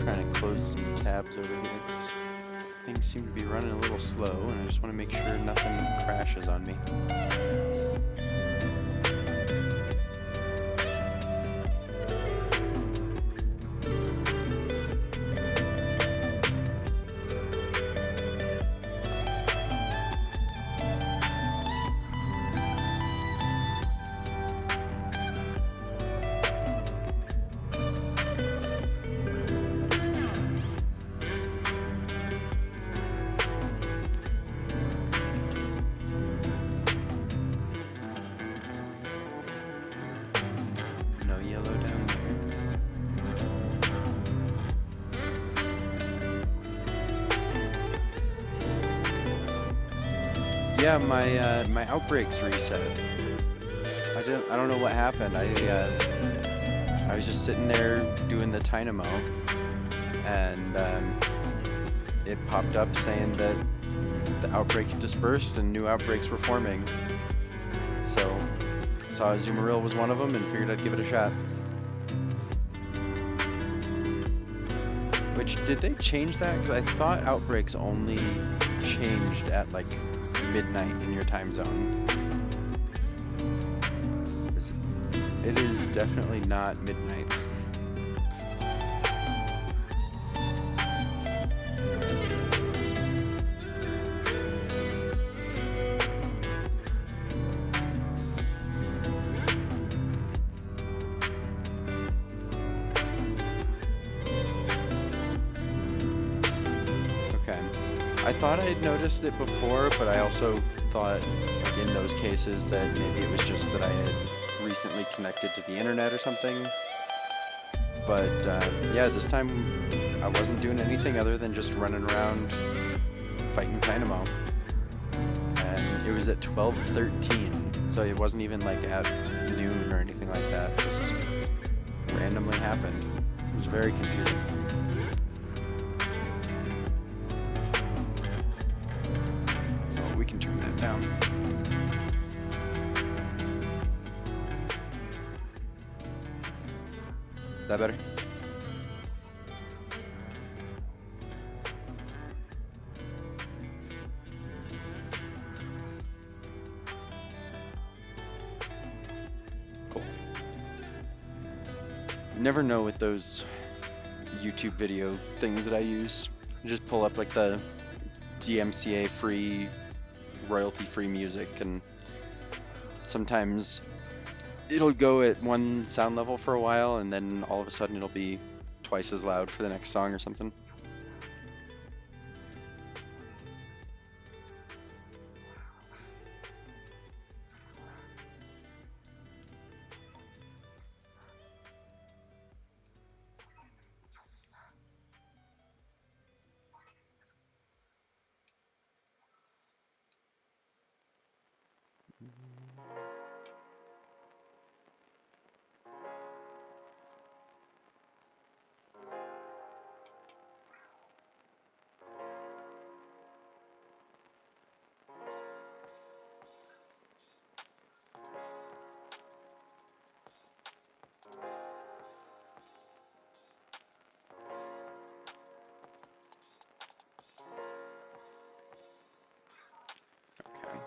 Trying to close some tabs over here 'cause things seem to be running a little slow, and I just want to make sure nothing crashes on me. No yellow down there. Yeah, my outbreaks reset. I don't know what happened. I was just sitting there doing the dynamo, and it popped up saying that the outbreaks dispersed and new outbreaks were forming. So saw Azumarill was one of them and figured I'd give it a shot. Which, did they change that? Because I thought outbreaks only changed at like midnight in your time zone. It is definitely not midnight. Okay. I thought I had noticed it before, but I also thought, like in those cases, that maybe it was just that I had recently connected to the internet or something. But yeah, this time I wasn't doing anything other than just running around fighting Dynamo. And it was at 12:13, so it wasn't even like at noon or anything like that. Just randomly happened. It was very confusing. Oh, we can turn that down. Is that better? Cool. Never know with those YouTube video things that I use. You just pull up like the DMCA free, royalty free music, and sometimes it'll go at one sound level for a while, and then all of a sudden it'll be twice as loud for the next song or something. Okay.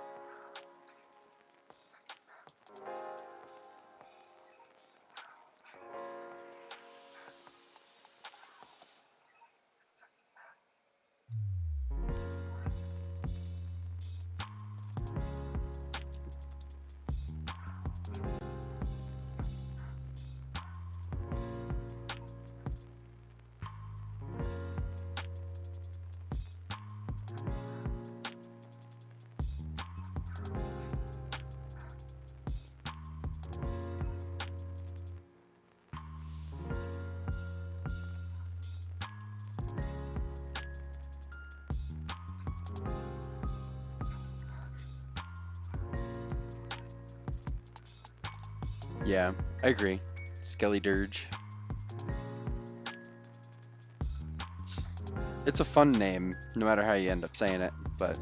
Yeah, I agree. Skelly Dirge. It's, it's a fun name, no matter how you end up saying it, but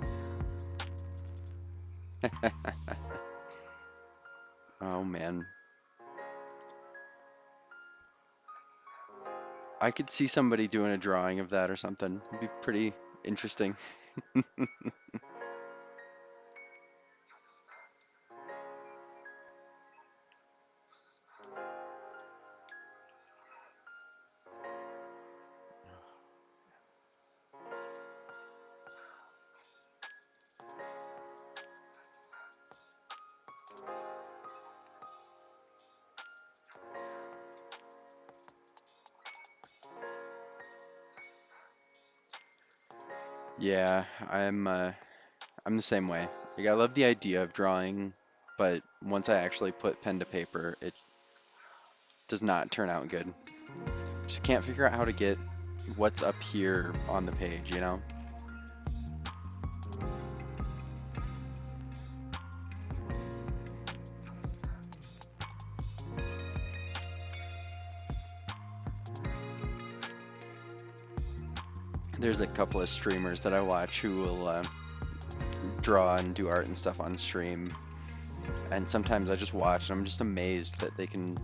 oh man. I could see somebody doing a drawing of that or something. It'd be pretty interesting. Yeah, I'm the same way. Like I love the idea of drawing, but once I actually put pen to paper, it does not turn out good. Just can't figure out how to get what's up here on the page, you know? There's a couple of streamers that I watch who will draw and do art and stuff on stream, and sometimes I just watch and I'm just amazed that they can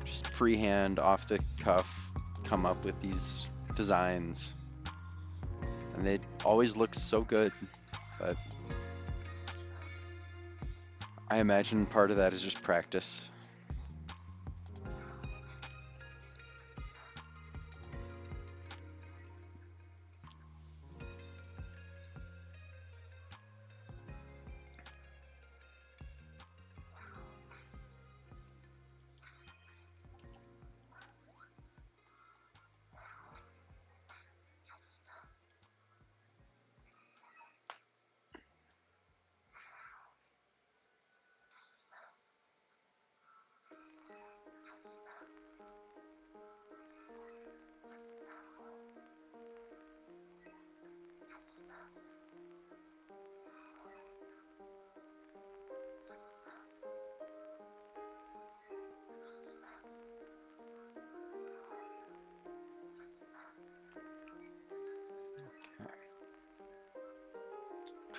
just freehand, off the cuff, come up with these designs, and they always look so good. But I imagine part of that is just practice.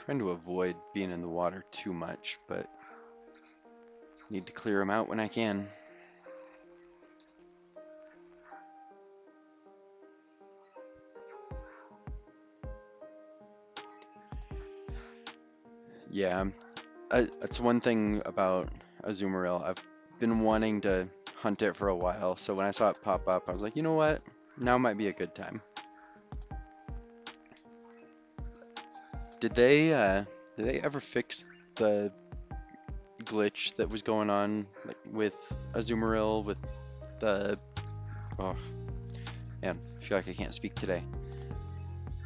Trying to avoid being in the water too much, but need to clear them out when I can. Yeah, that's one thing about Azumarill. I've been wanting to hunt it for a while, so when I saw it pop up, I was like, you know what? Now might be a good time. Did they ever fix the glitch that was going on like with Azumarill with the oh man, I feel like I can't speak today.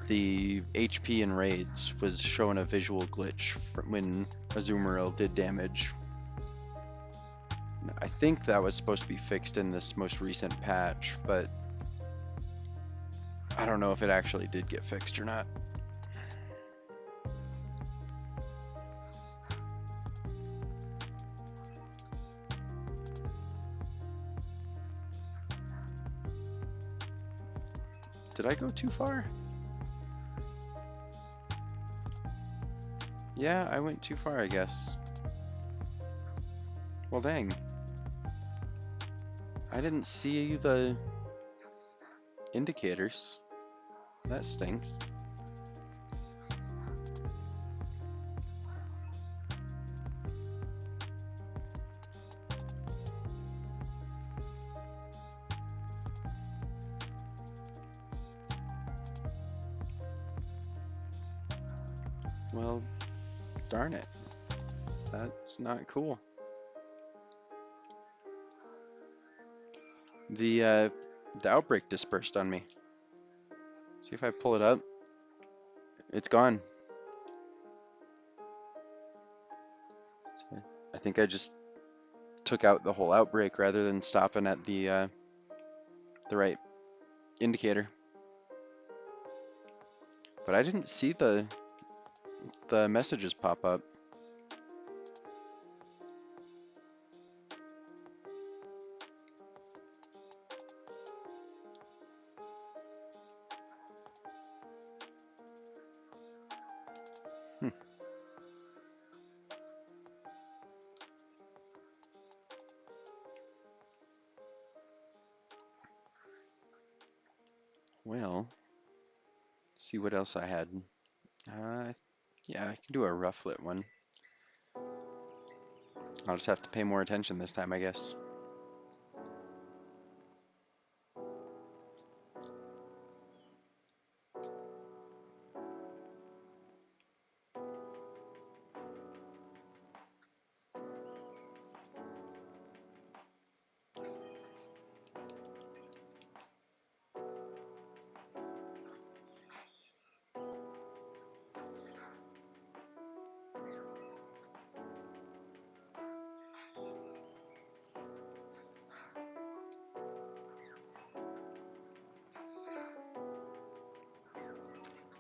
The HP in raids was showing a visual glitch when Azumarill did damage. I think that was supposed to be fixed in this most recent patch, but I don't know if it actually did get fixed or not. Did I go too far? Yeah, I went too far, I guess. Well, dang. I didn't see the indicators. That stinks. Well, darn it. That's not cool. The the outbreak dispersed on me. See if I pull it up. It's gone. I think I just took out the whole outbreak rather than stopping at the right indicator. But I didn't see the messages pop up. Hmm. Well, see what else I had. Uh, yeah, I can do a rufflet one. I'll just have to pay more attention this time, I guess.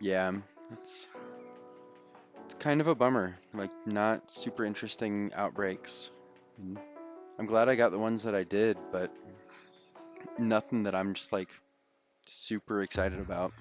Yeah, it's it's kind of a bummer. Like, not super interesting outbreaks. And I'm glad I got the ones that I did, but nothing that I'm just like super excited about.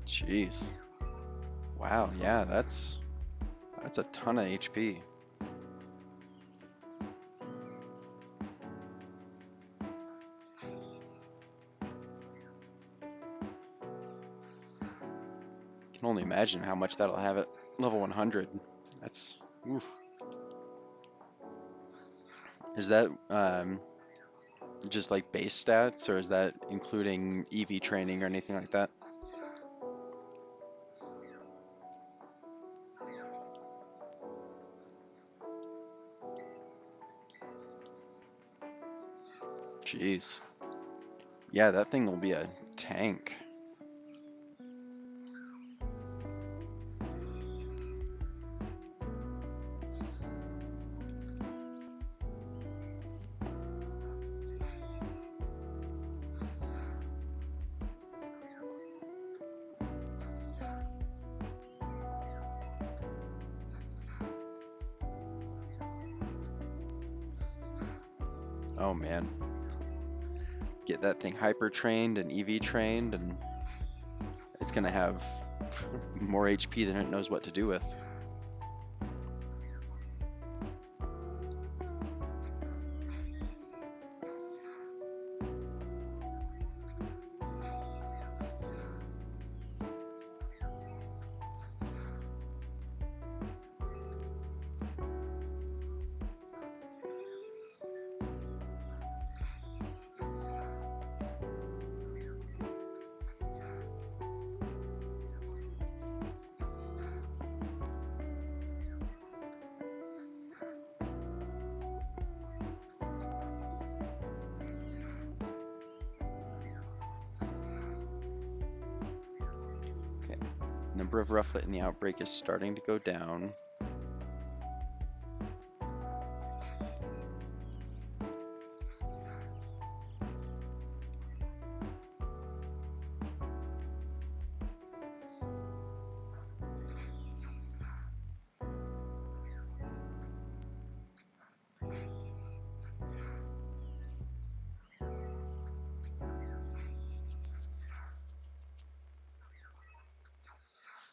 Jeez. Wow, yeah, that's a ton of HP. Can only imagine how much that'll have at level 100. That's oof. Is that just like base stats, or is that including EV training or anything like that? Jeez. Yeah, that thing will be a tank. Oh man, get that thing hyper trained and EV trained, and it's gonna have more HP than it knows what to do with. Okay, number of rufflet in the outbreak is starting to go down.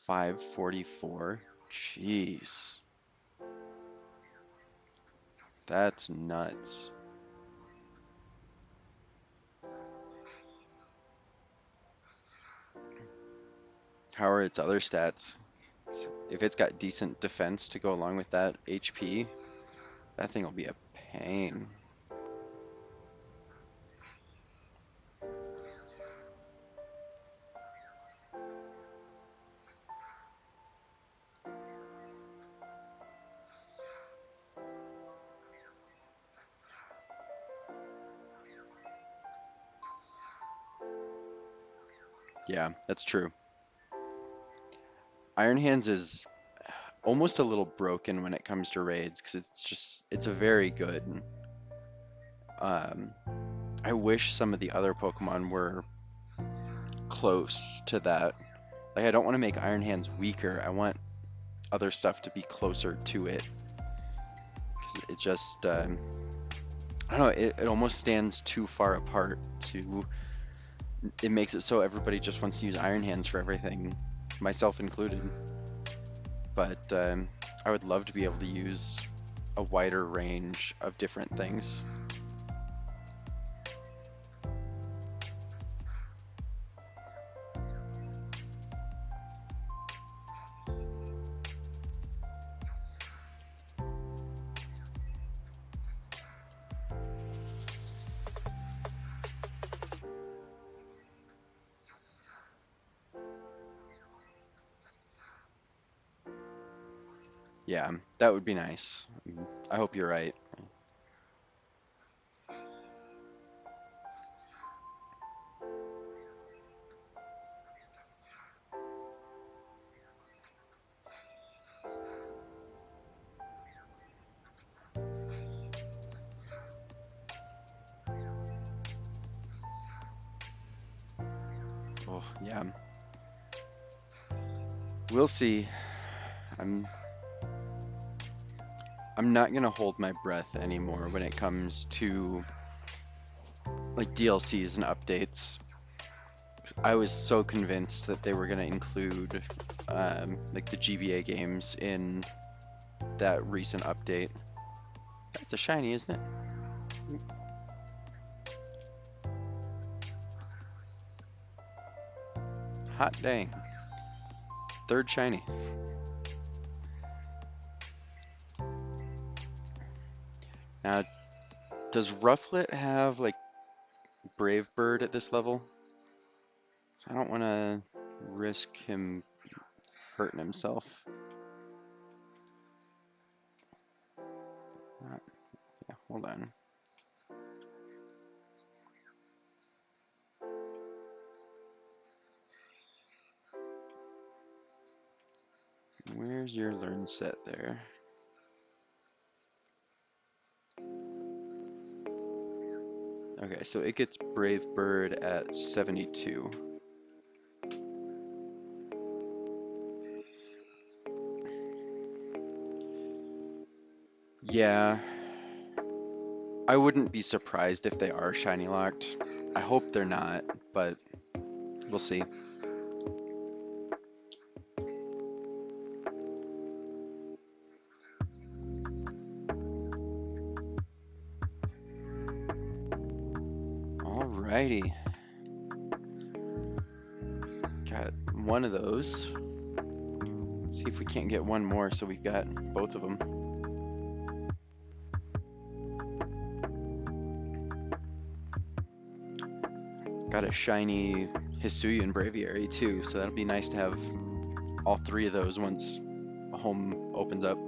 544. Jeez, that's nuts. How are its other stats? If it's got decent defense to go along with that HP, that thing will be a pain. Yeah, that's true. Iron Hands is almost a little broken when it comes to raids because it's very good. Um, I wish some of the other Pokemon were close to that. Like, I don't want to make Iron Hands weaker. I want other stuff to be closer to it. Because it just, I don't know, it almost stands too far apart to, it makes it so everybody just wants to use Iron Hands for everything, myself included. But I would love to be able to use a wider range of different things. Yeah, that would be nice. I hope you're right. Oh, yeah. We'll see. I'm I'm not gonna hold my breath anymore when it comes to like DLCs and updates. I was so convinced that they were gonna include like the GBA games in that recent update. That's a shiny, isn't it? Hot dang. Third shiny. Now, does Rufflet have like Brave Bird at this level? So I don't want to risk him hurting himself. Yeah, hold on. Where's your learn set there? Okay, so it gets Brave Bird at 72. Yeah, I wouldn't be surprised if they are shiny locked. I hope they're not, but we'll see. Alrighty, got one of those. Let's see if we can't get one more so we've got both of them. Got a shiny Hisuian Braviary too, so that'll be nice to have all three of those once a home opens up.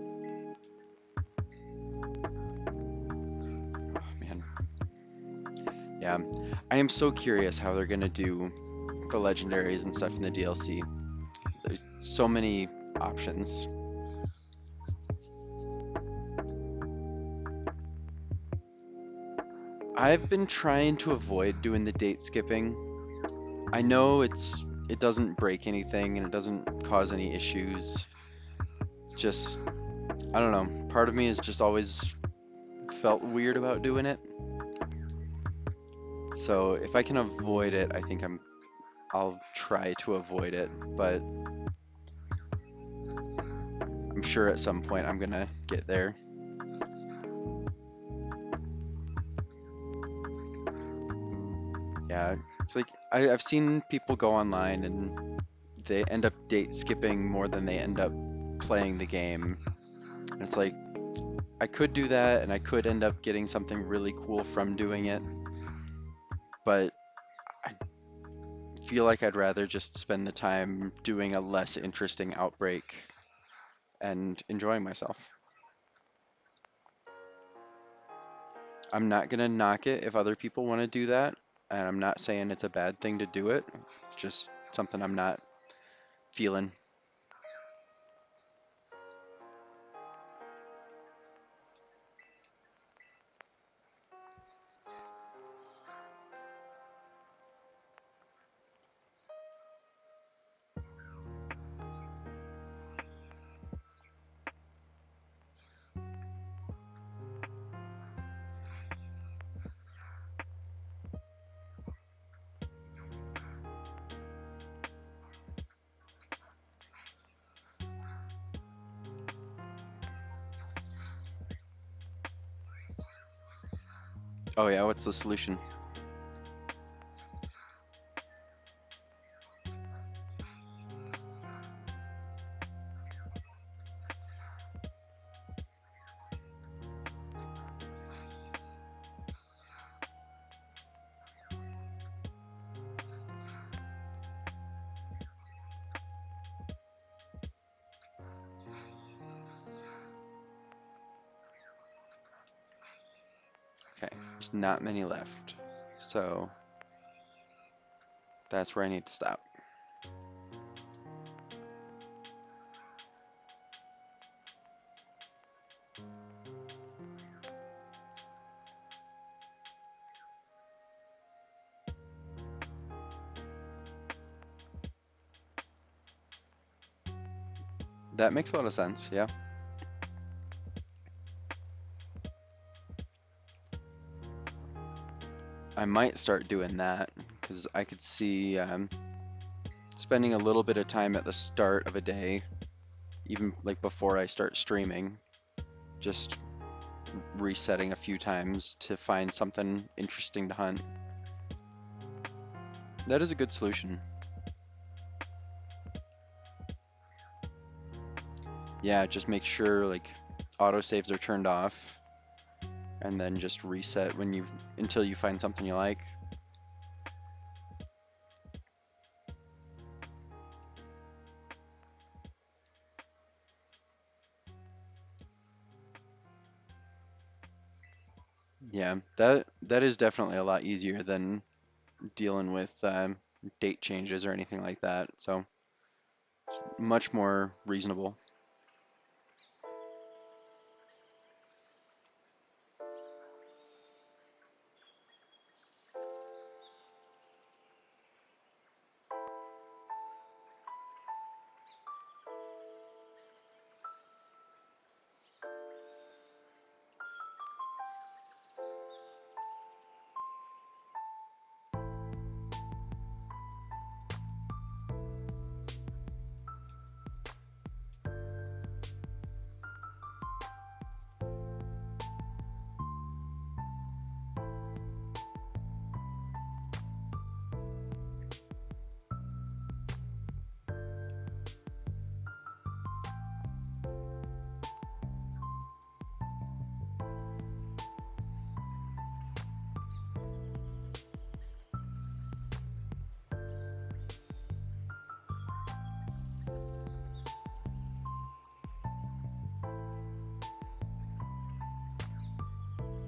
Oh, man. Yeah, I am so curious how they're gonna do the legendaries and stuff in the DLC. There's so many options. I've been trying to avoid doing the date skipping. I know it doesn't break anything and it doesn't cause any issues. It's just I don't know. Part of me has just always felt weird about doing it. So if I can avoid it, I think I'll try to avoid it, but I'm sure at some point I'm gonna get there. Yeah, it's like I've seen people go online and they end up date skipping more than they end up playing the game. And it's like I could do that and I could end up getting something really cool from doing it, but I feel like I'd rather just spend the time doing a less interesting outbreak and enjoying myself. I'm not gonna knock it if other people want to do that, and I'm not saying it's a bad thing to do it. It's just something I'm not feeling. Oh yeah, what's the solution? Okay, there's not many left. So that's where I need to stop. That makes a lot of sense, yeah. I might start doing that because I could see spending a little bit of time at the start of a day, even like before I start streaming, just resetting a few times to find something interesting to hunt. That is a good solution. Yeah, just make sure like autosaves are turned off and then just reset when you until you find something you like. Yeah, that is definitely a lot easier than dealing with date changes or anything like that. So much more reasonable.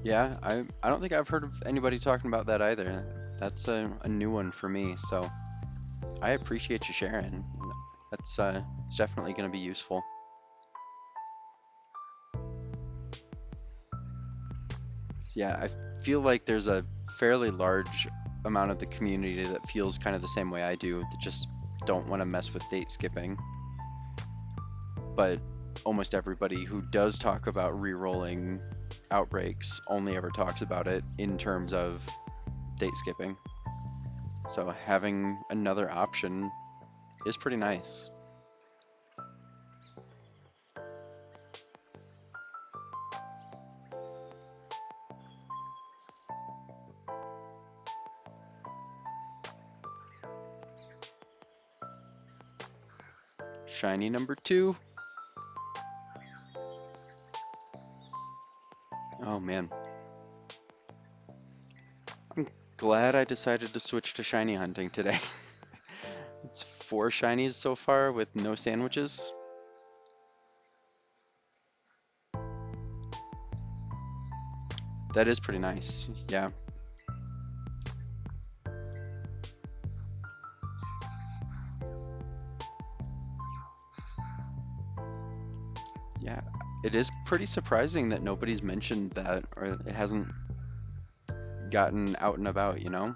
Yeah, I don't think I've heard of anybody talking about that either. That's a new one for me, so I appreciate you sharing. That's it's definitely going to be useful. Yeah, I feel like there's a fairly large amount of the community that feels kind of the same way I do, that just don't want to mess with date skipping. But almost everybody who does talk about re-rolling outbreaks only ever talks about it in terms of date skipping. So having another option is pretty nice. Shiny number two. Oh man, I'm glad I decided to switch to shiny hunting today. It's four shinies so far with no sandwiches. That is pretty nice. Yeah. Yeah. It is pretty surprising that nobody's mentioned that or it hasn't gotten out and about, you know?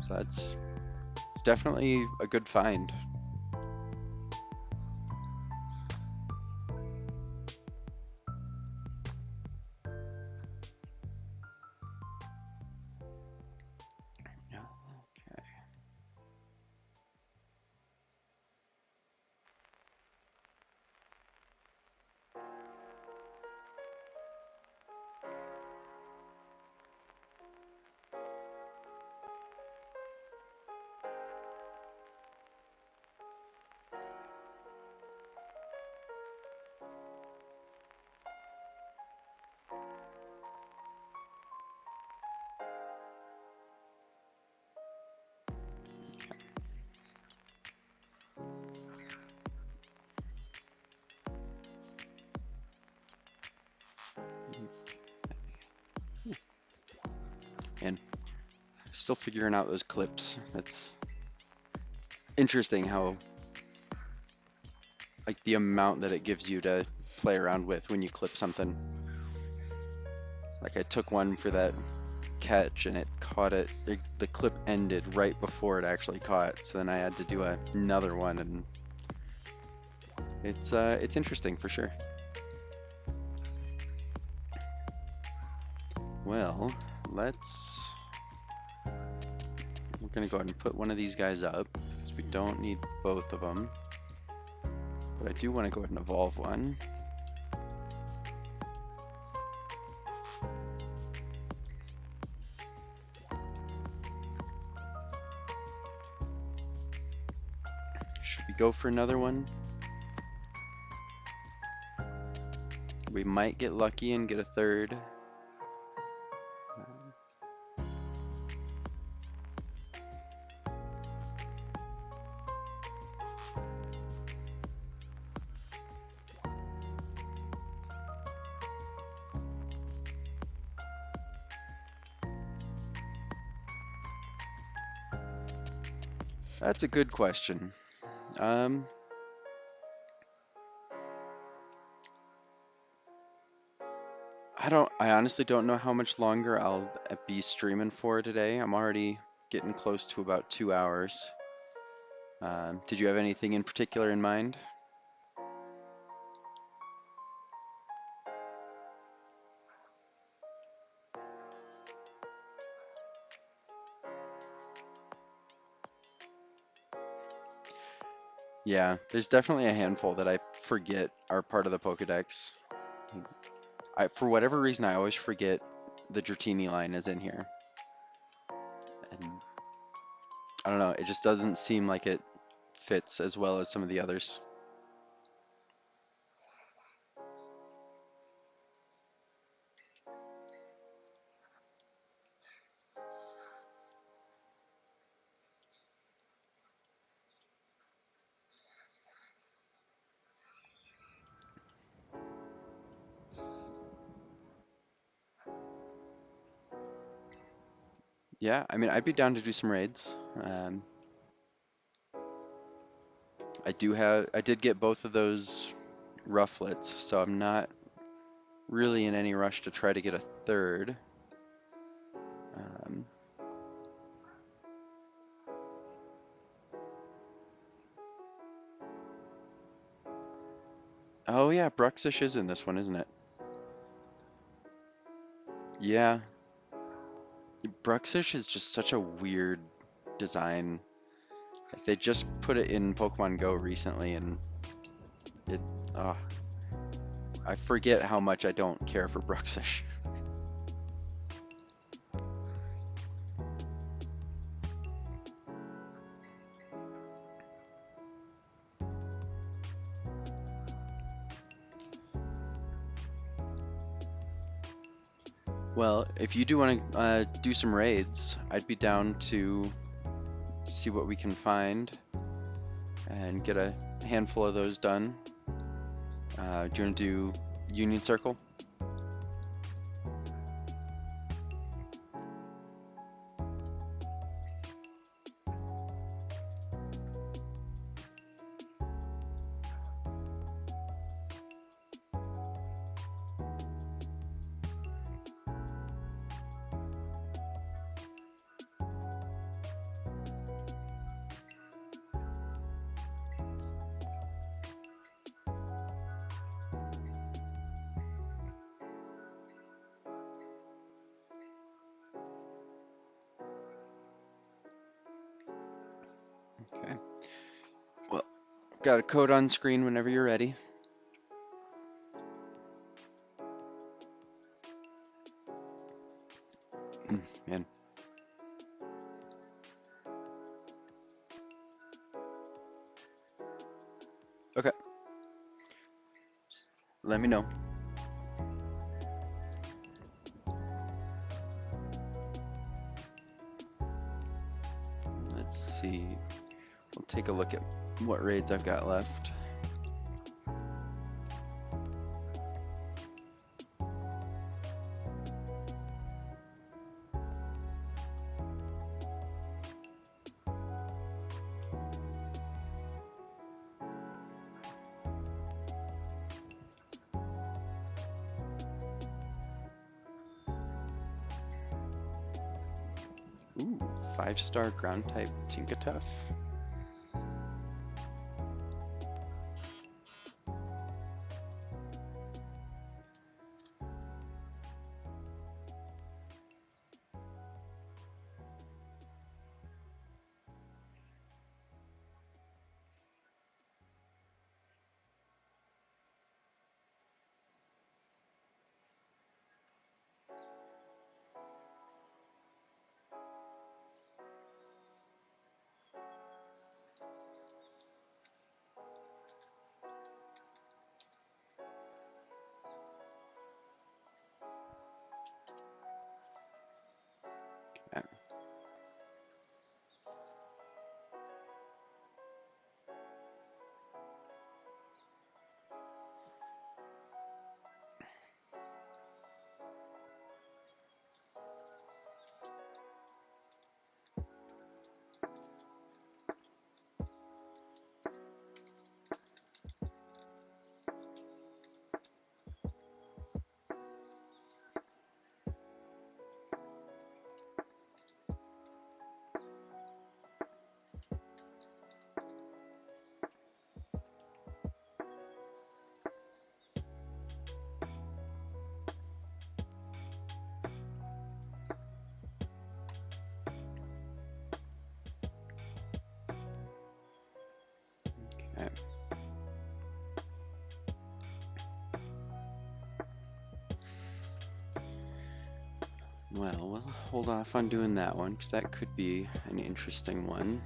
So that's it's definitely a good find. Yeah. Okay. Still figuring out those clips. That's interesting how, like, the amount that it gives you to play around with when you clip something. Like, I took one for that catch and it caught the clip ended right before it actually caught, so then I had to do another one, and it's interesting for sure. Well, we're gonna go ahead and put one of these guys up because we don't need both of them, but I do want to go ahead and evolve one. Should we go for another one? We might get lucky and get a third. That's a good question. I honestly don't know how much longer I'll be streaming for today. I'm already getting close to about 2 hours. Did you have anything in particular in mind? Yeah, there's definitely a handful that I forget are part of the Pokedex. For whatever reason, I always forget the Dratini line is in here. And I don't know, it just doesn't seem like it fits as well as some of the others. Yeah, I mean, I'd be down to do some raids. I did get both of those rufflets, so I'm not really in any rush to try to get a third. Um, oh yeah, Bruxish is in this one, isn't it? Yeah, Bruxish is just such a weird design. Like, they just put it in Pokemon Go recently, and it, uh, I forget how much I don't care for Bruxish. Well, if you do want to do some raids, I'd be down to see what we can find and get a handful of those done. Do you want to do Union Circle? Okay. Well, got a code on screen whenever you're ready. Man. Okay. Let me know. Let's see. We'll take a look at what raids I've got left. Ooh, 5-star ground type Tinkatuff. Okay. Well, we'll hold off on doing that one because that could be an interesting one.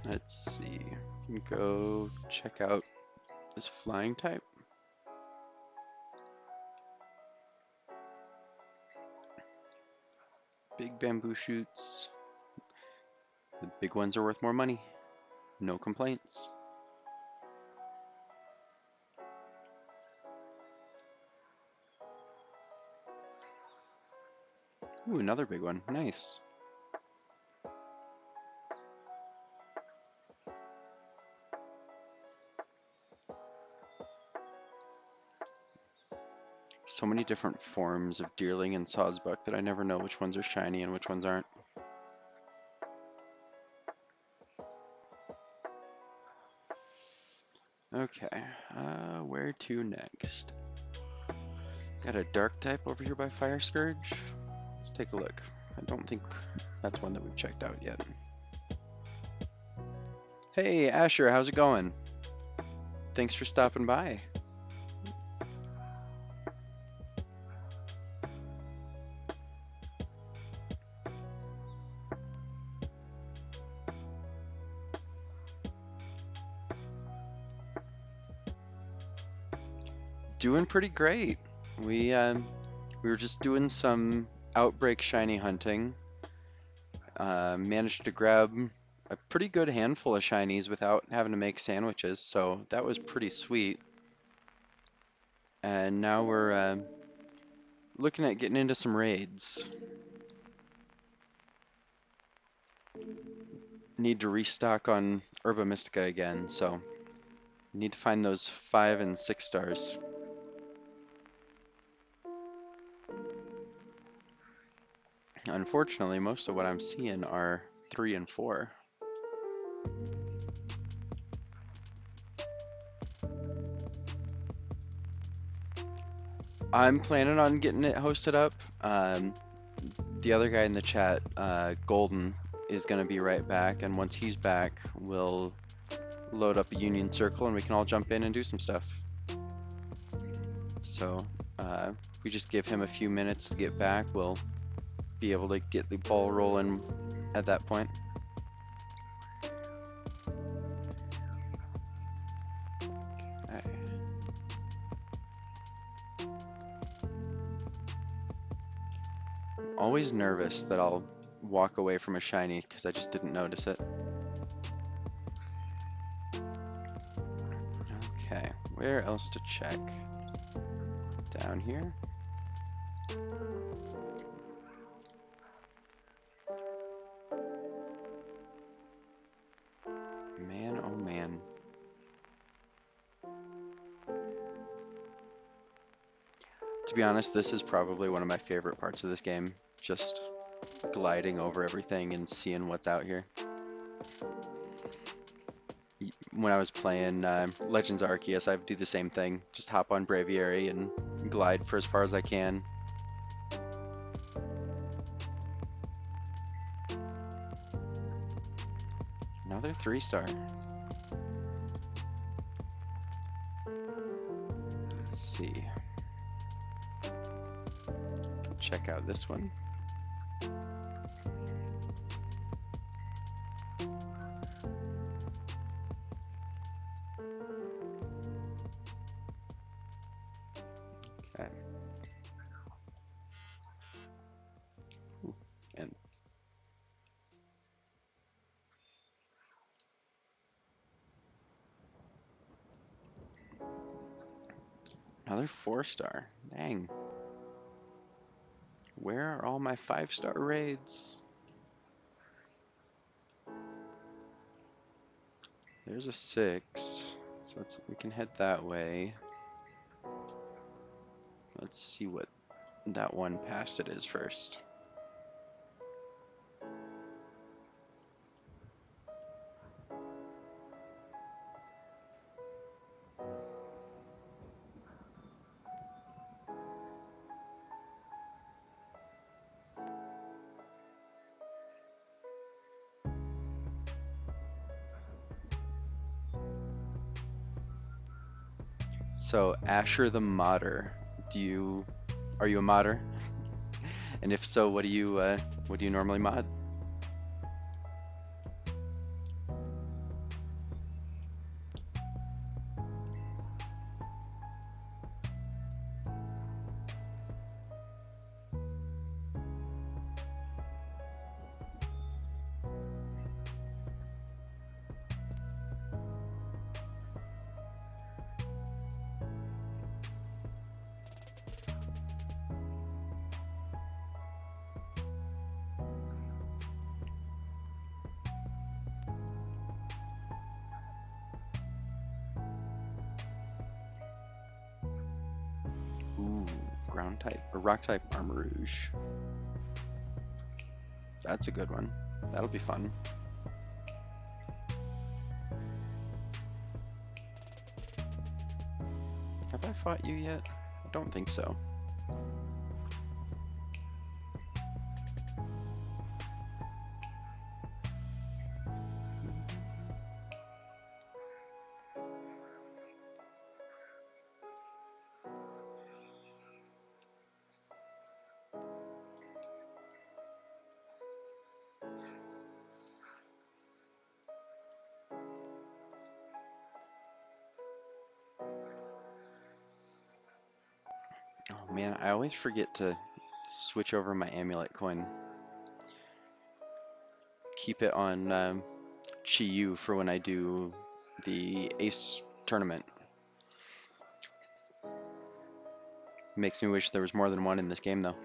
Let's see. We can go check out this flying type. Big bamboo shoots. The big ones are worth more money. No complaints. Ooh, another big one. Nice. So many different forms of deerling and sawsbuck that I never know which ones are shiny and which ones aren't. Okay, where to next? Got a dark type over here by Fire Scourge. Let's take a look. I don't think that's one that we've checked out yet. Hey, Asher, how's it going? Thanks for stopping by. Doing pretty great. We were just doing some outbreak shiny hunting. Managed to grab a pretty good handful of shinies without having to make sandwiches, so that was pretty sweet. And now we're looking at getting into some raids. Need to restock on Herba Mystica again, so need to find those 5 and 6 stars. Unfortunately, most of what I'm seeing are 3 and 4. I'm planning on getting it hosted up. The other guy in the chat, Golden, is going to be right back, and once he's back, we'll load up a Union Circle and we can all jump in and do some stuff. So, we just give him a few minutes to get back, we'll be able to get the ball rolling at that point. Okay. Always nervous that I'll walk away from a shiny because I just didn't notice it. Okay, where else to check? Down here. Man, oh man. To be honest, this is probably one of my favorite parts of this game. Just gliding over everything and seeing what's out here. When I was playing Legends Arceus, I would do the same thing. Just hop on Braviary and glide for as far as I can. Another 3-star. Let's see. Check out this one. Okay. Ooh, and another 4-star. Dang. Where are all my 5-star raids? There's a 6. So we can head that way. Let's see what that one past it is first. So Asher the modder, are you a modder? And if so, what do you normally mod? Ooh, ground type or rock type Armarouge. That's a good one. That'll be fun. Have I fought you yet? I don't think so. Oh man, I always forget to switch over my amulet coin. Keep it on Chi-Yu for when I do the Ace tournament. Makes me wish there was more than one in this game though.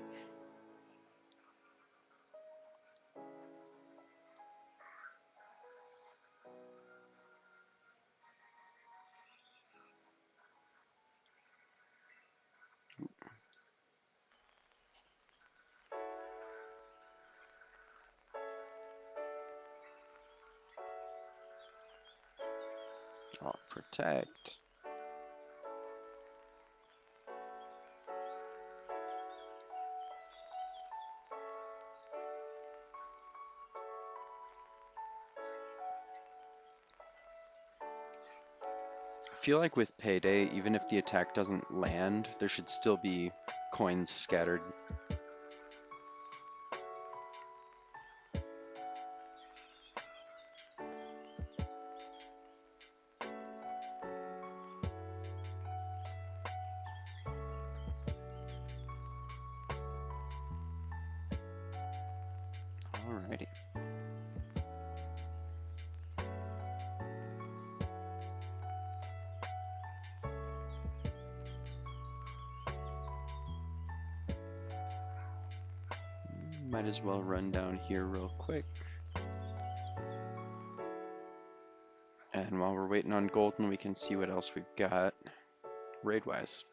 Oh, protect. I feel like with Payday, even if the attack doesn't land, there should still be coins scattered. Alrighty. Might as well run down here real quick. And while we're waiting on Golden, we can see what else we've got raid-wise.